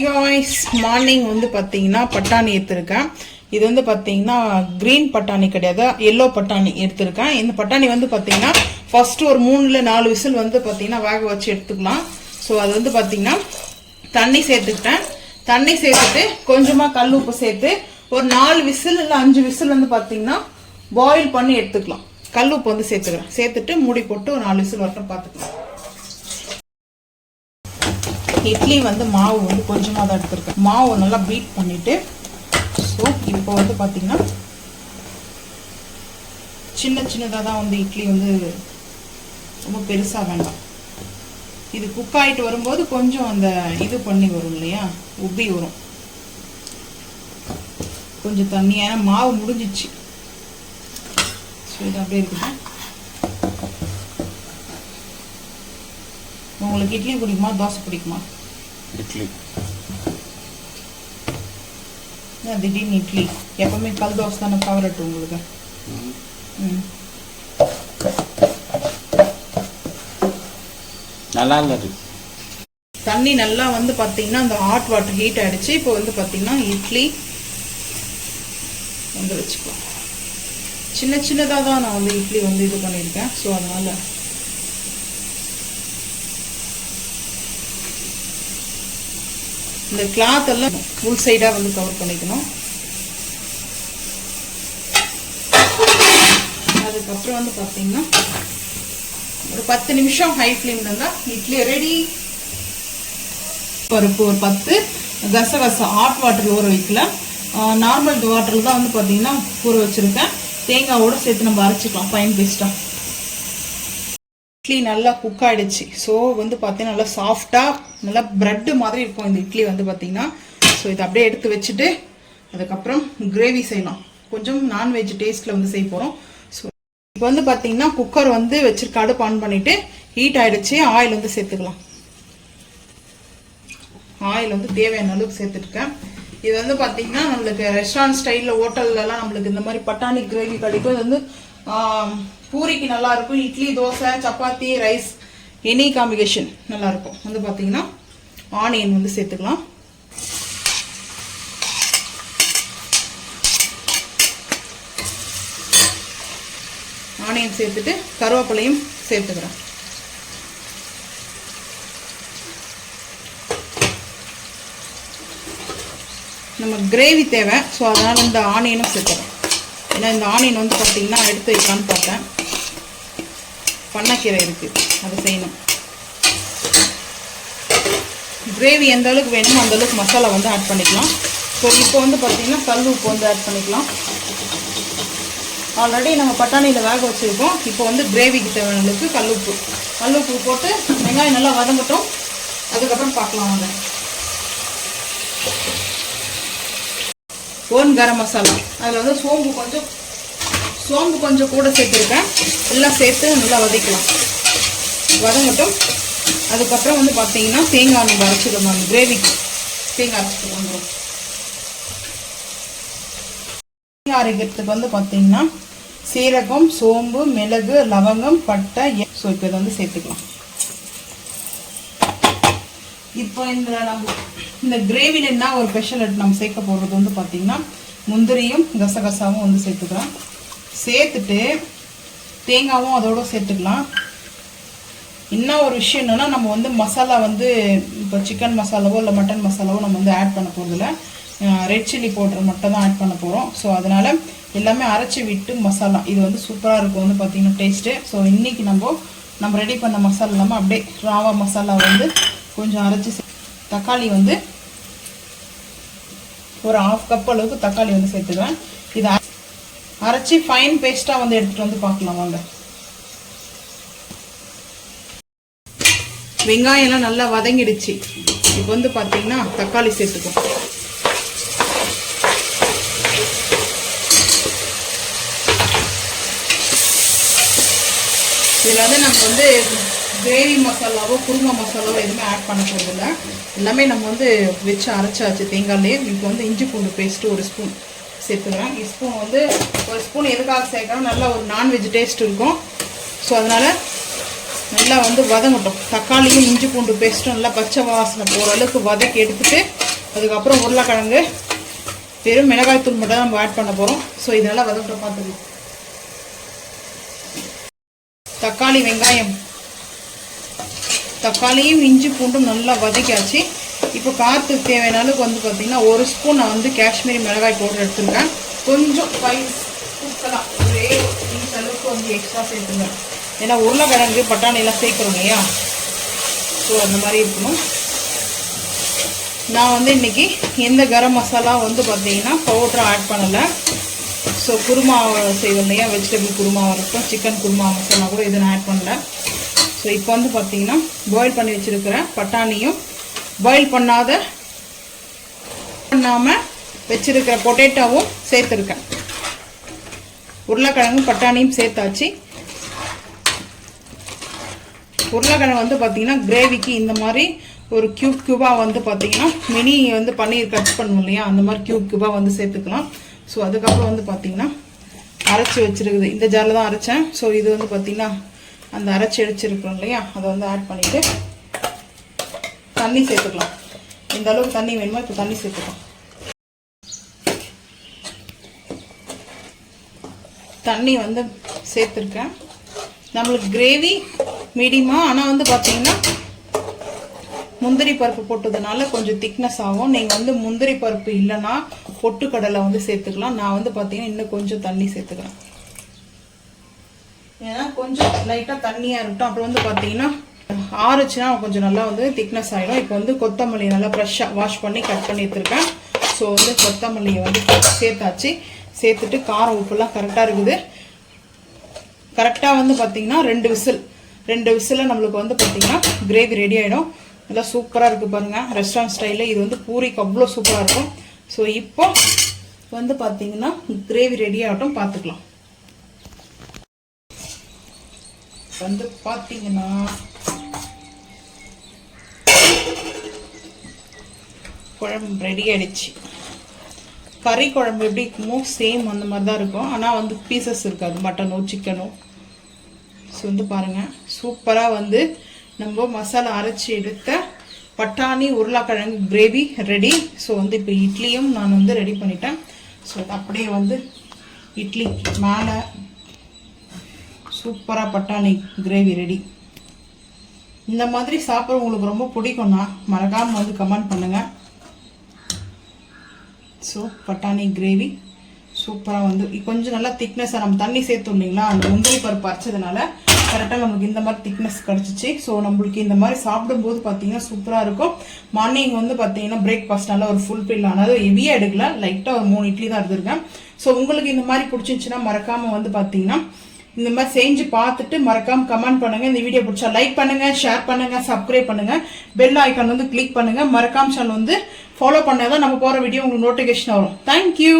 guys, morning வந்து பார்த்தீங்கன்னா பட்டாணி எடுத்திருக்கேன். இது வந்து பார்த்தீங்கன்னா கிரீன் பட்டாணி கிடையாது, எல்லோ பட்டாணி எடுத்திருக்கேன். இந்த பட்டாணி வந்து பார்த்தீங்கன்னா ஃபர்ஸ்ட் ஒரு 3-4 விசில் வந்து பார்த்தீங்கன்னா வேக வச்சு எடுத்துக்கலாம். ஸோ அது வந்து பார்த்தீங்கன்னா தண்ணி சேர்த்துக்கிட்டேன். தண்ணி சேர்த்துட்டு கொஞ்சமாக கல் உப்பு சேர்த்து ஒரு 4 விசில் இல்லை 5 விசில் வந்து பார்த்தீங்கன்னா பாயில் பண்ணி எடுத்துக்கலாம். கல் உப்பு வந்து சேர்த்துக்கிறேன். சேர்த்துட்டு மூடி போட்டு ஒரு 4 விசில் வரட்டும் பார்த்துக்கலாம். இட்லி வந்து மாவு வந்து கொஞ்சமாக தான் எடுத்துருக்கேன். மாவு நல்லா பீட் பண்ணிட்டு ஸோ இப்போ வந்து பார்த்தீங்கன்னா சின்னதாக தான் வந்து இட்லி வந்து ரொம்ப பெருசாக வேண்டாம். இது குக் ஆகிட்டு வரும்போது கொஞ்சம் அந்த இது பண்ணி வரும் இல்லையா, உப்பி வரும். கொஞ்சம் தண்ணியான மாவு முடிஞ்சிச்சு. ஸோ இது அப்படியே இருக்குதா. உங்களுக்கு இட்லி பிடிக்குமா தோசை பிடிக்குமா? இட்லி. திடீர்னு இட்லி எப்பவுமே கல் தோசை தானே ஃபேவரட் உங்களுக்கு? நல்லா இருக்கு. தண்ணி நல்லா வந்து பார்த்தீங்கன்னா அந்த ஹாட் வாட்டர் ஹீட் ஆயிடுச்சு. இப்போ வந்து பார்த்தீங்கன்னா இட்லி வந்து வச்சுக்கலாம். சின்னதாக தான் நான் வந்து இட்லி வந்து இது பண்ணியிருக்கேன். ஸோ அதனால இந்த கிளாத் எல்லாம் ஃபுல் சைடாக வந்து கவர் பண்ணிக்கணும். அதுக்கப்புறம் வந்து பார்த்தீங்கன்னா ஒரு 10 நிமிஷம் ஹை ஃப்ளேம்ல இருந்தால் இட்லி ரெடி. பருப்பு ஒரு 10 கசகசா ஹாட் வாட்டரில் ஊற வைக்கல, நார்மல் வாட்டரில் தான் வந்து பார்த்தீங்கன்னா ஊற வச்சுருக்கேன். தேங்காவோட சேர்த்து நம்ம அரைச்சிக்கலாம் ஃபைன் பேஸ்ட்டாக. இட்லி நல்லா குக் ஆகிடுச்சு. ஸோ வந்து பார்த்தீங்கன்னா நல்லா சாஃப்டாக நல்லா ப்ரெட்டு மாதிரி இருக்கும் இந்த இட்லி வந்து பார்த்தீங்கன்னா. ஸோ இதை அப்படியே எடுத்து வச்சுட்டு அதுக்கப்புறம் கிரேவி செய்யலாம். கொஞ்சம் நான்வெஜ் டேஸ்ட்டில் வந்து செய்ய போகிறோம். ஸோ இப்போ வந்து பார்த்தீங்கன்னா குக்கர் வந்து வச்சுருக்க அடுப்பு ஆன் பண்ணிவிட்டு ஹீட் ஆகிடுச்சு. ஆயில் வந்து சேர்த்துக்கலாம். ஆயில் வந்து தேவையான அளவுக்கு சேர்த்துருக்கேன். இது வந்து பார்த்தீங்கன்னா நம்மளுக்கு ரெஸ்டாரண்ட் ஸ்டைலில் ஹோட்டல்லலாம் நம்மளுக்கு இந்த மாதிரி பட்டாணி கிரேவி கிடைக்கும். இது வந்து பூரிக்கு நல்லா இருக்கும், idli dosa chapati rice any combination நல்லா இருக்கும். வந்து பார்த்தீங்கன்னா ஆனியன் வந்து சேர்த்துக்கலாம். ஆனியன் சேர்த்துட்டு கருவேப்பிலையும் சேர்த்துக்கிறேன். நம்ம கிரேவி தேவை, ஸோ அதனால் இந்த ஆனியனும் சேர்த்துறேன். ஏன்னா இந்த ஆனியன் வந்து பார்த்தீங்கன்னா எடுத்து வைக்கலான்னு பார்த்தேன். பண்ணைக்கீரை இருக்குது, அதை செய்யணும். கிரேவி எந்த அளவுக்கு வேணுமோ அந்த அளவுக்கு மசாலா வந்து ஆட் பண்ணிக்கலாம். ஸோ இப்போ வந்து பார்த்தீங்கன்னா கல் உப்பு வந்து ஆட் பண்ணிக்கலாம். ஆல்ரெடி நம்ம பட்டாணியில் வேக வச்சுருக்கோம். இப்போ வந்து கிரேவிக்கு தேவையான அளவுக்கு கல் உப்பு போட்டு வெங்காயம் நல்லா வதங்கட்டும். அதுக்கப்புறம் பார்க்கலாம் வாங்க. ஓன் கரம் மசாலா, அதில் வந்து சோம்பு கொஞ்சம் கூட சேர்த்துருக்கேன். எல்லாம் சேர்த்து நல்லா வதங்கட்டும். அதுக்கப்புறம் வந்து பார்த்தீங்கன்னா தேங்காய் நம்ம அரைச்சிடணும். அந்த கிரேவிக்கு தேங்காய் அரைச்சிட்டு வந்துடும். தேங்காய் அரைக்கிறதுக்கு வந்து பார்த்தீங்கன்னா சீரகம், சோம்பு, மிளகு, லவங்கம், பட்டை. ஸோ இப்போ இதை வந்து சேர்த்துக்கலாம். இப்போ இந்த கிரேவியில் என்ன ஒரு ஸ்பெஷல் நம்ம சேர்க்க போடுறது வந்து பார்த்தீங்கன்னா முந்திரியும் கசகசாவும் வந்து சேர்த்துக்கலாம். சேர்த்துட்டு தேங்காவும் அதோட சேர்த்துக்கலாம். இன்னும் ஒரு விஷயம் என்னென்னா நம்ம வந்து மசாலா வந்து இப்போ சிக்கன் மசாலாவோ இல்லை மட்டன் மசாலாவோ நம்ம வந்து ஆட் பண்ண போகிறதில்ல. ரெட் சில்லி பவுடர் மட்டும் தான் ஆட் பண்ண போகிறோம். ஸோ அதனால் எல்லாமே அரைச்சி விட்டு மசாலா இது வந்து சூப்பராக இருக்கும் வந்து பார்த்தீங்கன்னா டேஸ்ட்டு. ஸோ இன்றைக்கி நம்ம ரெடி பண்ண மசாலா இல்லாமல் அப்படியே ராவா மசாலா வந்து கொஞ்சம் அரைச்சி தக்காளி வந்து ஒரு 1/2 கப் அளவுக்கு தக்காளி வந்து சேர்த்துக்குவேன். இதை அரைச்சி ஃபைன் பேஸ்ட்டாக வந்து எடுத்துகிட்டு வந்து பார்க்கலாம் வாங்க. வெங்காயம்லாம் நல்லா வதங்கிடுச்சு. இப்போ வந்து பார்த்தீங்கன்னா தக்காளி சேர்த்துக்கும். இதில் வந்து நம்ம வந்து கிரேவி மசாலாவோ குருமா மசாலாவோ எதுவுமே ஆட் பண்ண போகிறதில்ல. எல்லாமே நம்ம வந்து வச்சு அரைச்சாச்சு தேங்காயிலே. இப்போ வந்து இஞ்சி பூண்டு பேஸ்ட்டு ஒரு ஸ்பூன் சேர்த்துக்கிறேன். ஸ்பூன் வந்து ஒரு ஸ்பூன் எதுக்காக சேர்க்குறோம், நல்லா ஒரு நான்வெஜ் டேஸ்ட் இருக்கும். ஸோ அதனால் நல்லா வந்து வதங்கட்டும். தக்காளியும் இஞ்சி பூண்டு பேஸ்ட்டும் நல்லா பச்சை வாசனை போகிற அளவுக்கு வதக்கி எடுத்துட்டு அதுக்கப்புறம் உருளைக்கிழங்கு, வெறும் மிளகாய் தூள் மட்டும் தான் நம்ம ஆட் பண்ண போகிறோம். ஸோ இதெல்லாம் வதக்கிற பார்த்துக்கலாம். தக்காளி, வெங்காயம், தக்காளியும் இஞ்சி பூண்டும் நல்லா வதக்கியாச்சு. இப்போ காரத்துக்கு தேவையான அளவுக்கு வந்து பார்த்தீங்கன்னா 1 ஸ்பூன் நான் வந்து காஷ்மீரி மிளகாய் பவுடர் எடுத்துருக்கேன். கொஞ்சம் ஸ்பைஸ் தூக்கலாம், ஒரே இந்த அளவுக்கு வந்து எக்ஸ்ட்ரா சேர்த்துங்க. ஏன்னா உருளைக்கிழங்கு பட்டாணியெல்லாம் சேர்க்குறோம் இல்லையா, ஸோ அந்த மாதிரி இருக்கணும். நான் வந்து இன்றைக்கி எந்த கரம் மசாலா வந்து பார்த்தீங்கன்னா பவுடரும் ஆட் பண்ணலை. ஸோ குருமா செய்வோம் இல்லையா, வெஜிடபிள் குருமாவாக இருக்கட்டும், சிக்கன் குருமா மசாலா கூட இதை நான் ஆட் பண்ணல. ஸோ இப்போ வந்து பார்த்தீங்கன்னா பாயில் பண்ணி வச்சுருக்கிற பட்டாணியும் பாயில் பண்ணாமல் வச்சுருக்கிற பொட்டேட்டோவும் சேர்த்துருக்கேன். உருளைக்கிழங்கும் பட்டாணியும் சேர்த்தாச்சு. உருளைக்கிழங்கு வந்து பார்த்தீங்கன்னா கிரேவிக்கு இந்த மாதிரி ஒரு க்யூபாக வந்து பார்த்தீங்கன்னா மினி வந்து பன்னீர் கட் பண்ணுவோம் இல்லையா, அந்த மாதிரி க்யூபாக வந்து சேர்த்துக்கலாம். ஸோ அதுக்கப்புறம் வந்து பார்த்தீங்கன்னா அரைச்சி வச்சுருக்குது, இந்த ஜாரில் தான் அரைச்சேன். ஸோ இது வந்து பார்த்தீங்கன்னா அந்த அரைச்சி அடிச்சிருக்கிறோம் இல்லையா, அதை வந்து ஆட் பண்ணிவிட்டு தண்ணி சேர்த்துக்கலாம். இந்த அளவுக்கு தண்ணி வேணுமோ இப்போ தண்ணி சேர்த்துக்கலாம். தண்ணி வந்து சேர்த்துருக்கேன். நம்மளுக்கு கிரேவி மீடியமாக, ஆனால் வந்து பார்த்தீங்கன்னா முந்திரி பருப்பு போட்டதுனால கொஞ்சம் திக்னஸ் ஆகும். நீங்கள் வந்து முந்திரி பருப்பு இல்லைன்னா பொட்டுக்கடலை வந்து சேர்த்துக்கலாம். நான் வந்து பார்த்தீங்கன்னா இன்னும் கொஞ்சம் தண்ணி சேர்த்துக்கிறேன். ஏன்னா கொஞ்சம் லைட்டாக தண்ணியாக இருக்கட்டும். அப்புறம் வந்து பார்த்தீங்கன்னா ஆறுச்சுன்னா கொஞ்சம் நல்லா வந்து திக்னஸ் ஆகிடும். இப்போ வந்து கொத்தமல்லி நல்லா ஃப்ரெஷ்ஷாக வாஷ் பண்ணி கட் பண்ணி எடுத்துருக்கேன். ஸோ வந்து கொத்தமல்லியை வந்து சேர்த்தாச்சு. சேர்த்துட்டு காரம் உப்புலாம் கரெக்டாக இருக்குது. கரெக்டாக வந்து பார்த்தீங்கன்னா 2 விசில் நம்மளுக்கு வந்து பார்த்தீங்கன்னா கிரேவி ரெடி ஆகிடும். நல்லா சூப்பராக இருக்குது பாருங்கள், ரெஸ்டாரண்ட் ஸ்டைலில். இது வந்து பூரிக்கு அவ்வளோ சூப்பராக இருக்கும். ஸோ இப்போ வந்து பார்த்தீங்கன்னா கிரேவி ரெடி ஆகட்டும், பார்த்துக்கலாம். வந்து பார்த்தீங்கன்னா குழம்பு ரெடி ஆகிடுச்சு. கறி குழம்பு எப்படி இருக்குமோ சேம் அந்த மாதிரி தான் இருக்கும், ஆனால் வந்து பீசஸ் இருக்காது, மட்டனோ சிக்கனோ. ஸோ வந்து பாருங்கள், சூப்பராக வந்து நம்ம மசாலா அரைச்சி எடுத்த பட்டாணி உருளைக்கிழங்கு கிரேவி ரெடி. ஸோ வந்து இப்போ இட்லியும் நான் வந்து ரெடி பண்ணிட்டேன். ஸோ அப்படியே வந்து இட்லி மேலே சூப்பராக பட்டாணி கிரேவி ரெடி. இந்த மாதிரி சாப்பிட உங்களுக்கு ரொம்ப பிடிக்கும்னா மறக்காமல் வந்து கமெண்ட் பண்ணுங்கள். ஸோ பட்டாணி கிரேவி சூப்பராக வந்து கொஞ்சம் நல்லா திக்னஸாக, நம்ம தண்ணி சேர்த்தோம் இல்லைங்களா, அந்த முந்திரி பருப்பு அரைச்சதுனால கரெக்டாக நமக்கு இந்த மாதிரி திக்னஸ் கிடச்சிச்சு. ஸோ நம்மளுக்கு இந்த மாதிரி சாப்பிடும்போது பார்த்தீங்கன்னா சூப்பராக இருக்கும். மார்னிங் வந்து பார்த்தீங்கன்னா பிரேக்ஃபாஸ்ட் நல்லா ஒரு ஃபுல் ஃபில் ஆனது, ஹெவியாக எடுக்கல, லைட்டாக ஒரு 3 இட்லி தான் எடுத்துருக்கேன். ஸோ உங்களுக்கு இந்த மாதிரி பிடிச்சிருந்துச்சுன்னா மறக்காமல் வந்து பார்த்தீங்கன்னா இந்த மாதிரி செஞ்சு பார்த்துட்டு மறக்காமல் கமெண்ட் பண்ணுங்கள். இந்த வீடியோ பிடிச்சா லைக் பண்ணுங்கள், ஷேர் பண்ணுங்கள், சப்ஸ்கிரைப் பண்ணுங்கள், பெல் ஐக்கான் வந்து கிளிக் பண்ணுங்கள். மறக்காம சேனல் வந்து ஃபாலோ பண்ணாதான் நம்ம போகிற வீடியோ உங்களுக்கு நோட்டிஃபிகேஷன் வரும். தேங்க்யூ.